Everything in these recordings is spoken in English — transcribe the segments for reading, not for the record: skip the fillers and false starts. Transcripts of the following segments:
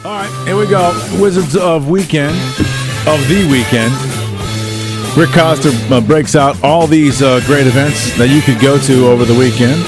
All right, here we go. Wizards of the Weekend. Rick Koster breaks out all these great events that you could go to over the weekend.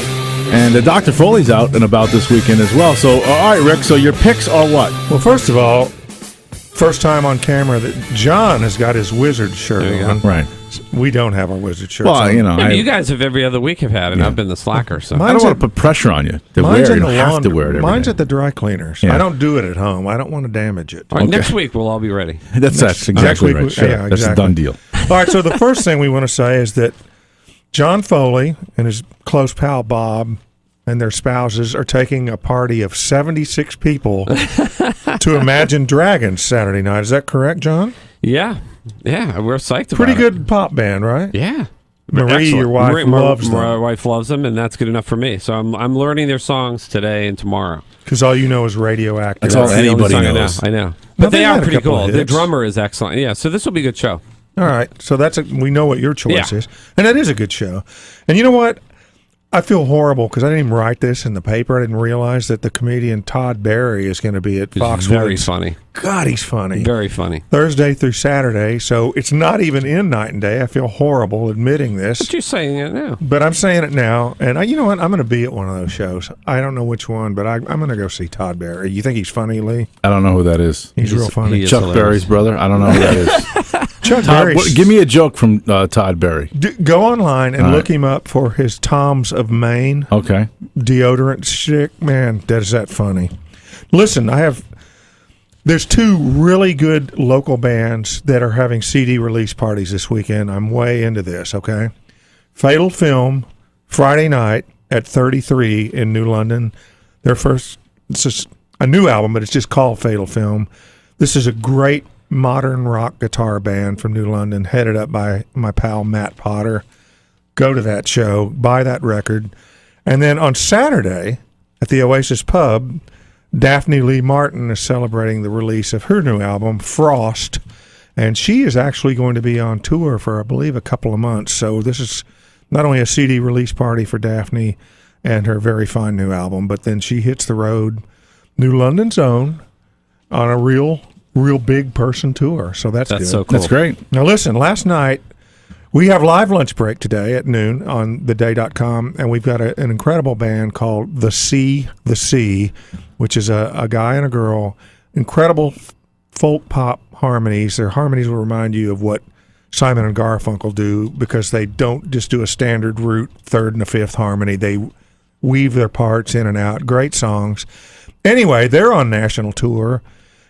And Dr. Foley's out and about this weekend as well. So, all right, Rick, so your picks are what? Well, first of all, first time on camera that John has got his Wizard shirt on. Right. We don't have our Wizard shirts Well, on. you know. You guys have every other week have had, and I've been the slacker. So I don't want to put pressure on you to wear it. You don't have to wear it every Mine's day. at the dry cleaners. Yeah. I don't do it at home. I don't want to damage it. all right, next week we'll all be ready. That's exactly right. Sure. Yeah, That's a done deal. All right, so the first thing we want to say is that John Foley and his close pal Bob and their spouses are taking a party of 76 people to Imagine Dragons Saturday night. Is that correct, John? Yeah, we're psyched about it. Pretty good pop band, right? Yeah. Marie, Excellent. your wife, loves them. My wife loves them, and that's good enough for me. So I'm learning their songs today and tomorrow. Because all you know is Radioactive. That's all the only anybody song knows. I know. But But they they are had a pretty couple cool. of The hits. drummer is excellent. Yeah, so this will be a good show. All right, so we know what your choice Yeah. is, and that is a good show. And you know what? I feel horrible because I didn't even write this in the paper. I didn't realize that the comedian Todd Barry is going to be at It's Foxwoods. very funny. God, he's funny. Very funny. Thursday through Saturday, so it's not even in Night and Day. I feel horrible admitting this, But you're saying it now. but I'm saying it now. And you know what? I'm going to be at one of those shows. I don't know which one, but I'm going to go see Todd Barry. You think he's funny, Lee? I don't know who that is. He's real funny. he is Chuck hilarious. Berry's brother? I don't know who that is. Chuck Todd, Barry. give me a joke from Todd Barry. Go online and All look right. him up for his Toms of Maine Okay. deodorant stick. Man, is that funny. Listen, there's two really good local bands that are having CD release parties this weekend. I'm way into this, okay? Fatal Film, Friday night at 33 in New London. It's just a new album, but it's just called Fatal Film. This is a great modern rock guitar band from New London, headed up by my pal Matt Potter. Go to that show, buy that record. And then on Saturday at the Oasis Pub, Daphne Lee Martin is celebrating the release of her new album, Frost. And she is actually going to be on tour for, I believe, a couple of months. So this is not only a CD release party for Daphne and her very fine new album, but then she hits the road, New London's own, on a real big person tour. So that's good. so cool. That's great. Now listen, last night we have live lunch break today at noon on theday.com, and we've got an incredible band called The Sea, which is a guy and a girl, incredible folk pop harmonies. Their harmonies will remind you of what Simon and Garfunkel do, because they don't just do a standard root third and a fifth harmony. They weave their parts in and out. Great songs. Anyway, they're on national tour.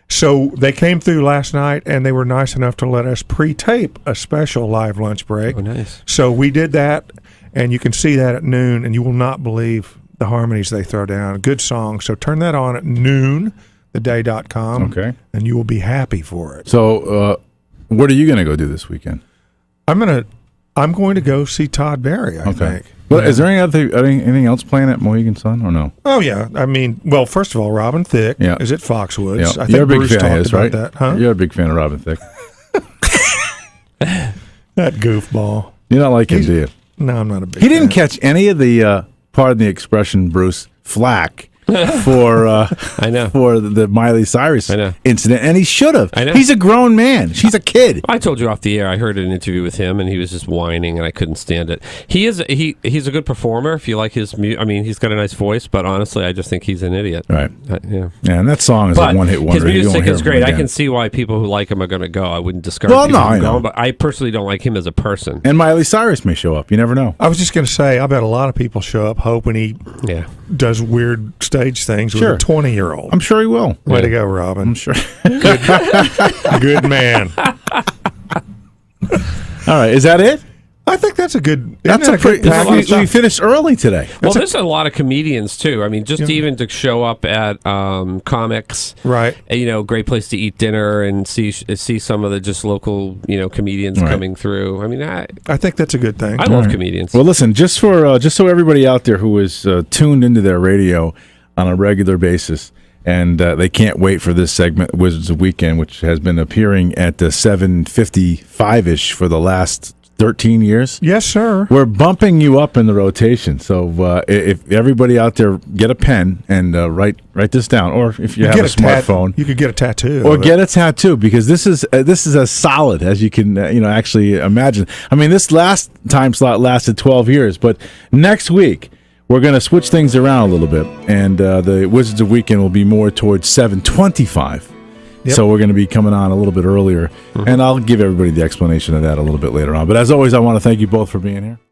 So they came through last night, and they were nice enough to let us pre-tape a special live lunch break. Oh, nice. So we did that, and you can see that at noon, and you will not believe the harmonies they throw down. Good song. So turn that on at noon, theday.com, Okay. and you will be happy for it. So, what are you going to go do this weekend? I'm going to go see Todd Barry, I think. Well, is there anything else playing at Mohegan Sun or no? Oh, yeah. I mean, well, first of all, Robin Thicke is at Foxwoods. Yeah. I think You're a big Bruce fan talked of his, about right? that. Huh? You're a big fan of Robin Thicke. That goofball. You don't like him, do you? No, I'm not a big He didn't fan. catch any of the, pardon the expression, Bruce, flack for I know. for the Miley Cyrus I know. incident, and he should have. I know. He's a grown man. She's a kid. I told you off the air. I heard an interview with him, and he was just whining, and I couldn't stand it. He's a good performer. If you like his music, I mean, he's got a nice voice, but honestly, I just think he's an idiot. Right. Yeah. Yeah, and that song is But a one-hit wonder. his You won't music hear is him great. I again. can see why people who like him are going to go. I wouldn't discourage Well, people no, I from know. going, but I personally don't like him as a person. And Miley Cyrus may show up. You never know. I was just going to say, I bet a lot of people show up hoping he Yeah. does weird stage things Sure. with a 20-year-old. I'm sure he will. Way to go, Robin. I'm sure. Good man. All right, is that it? I think that's a good. That's isn't a that pretty. good package? We finished early today. Well, there's a lot of comedians too. I mean, just even to show up at comics, Right. Great place to eat dinner and see some of the just local, comedians Right. coming through. I mean, I I think that's a good thing. love comedians. Well, listen, just so everybody out there who is tuned into their radio on a regular basis, and they can't wait for this segment, Wizards of Weekend, which has been appearing at 7:55-ish for the last 13 years. Yes, sir. We're bumping you up in the rotation. So if everybody out there, get a pen and write this down. Or if you have a smartphone. You could get a tattoo. Or get a tattoo, because this is as solid as you can actually imagine. I mean, this last time slot lasted 12 years, but next week we're going to switch things around a little bit, and the Wizards of Weekend will be more towards 7:25. Yep. So we're going to be coming on a little bit earlier, and I'll give everybody the explanation of that a little bit later on. But as always, I want to thank you both for being here.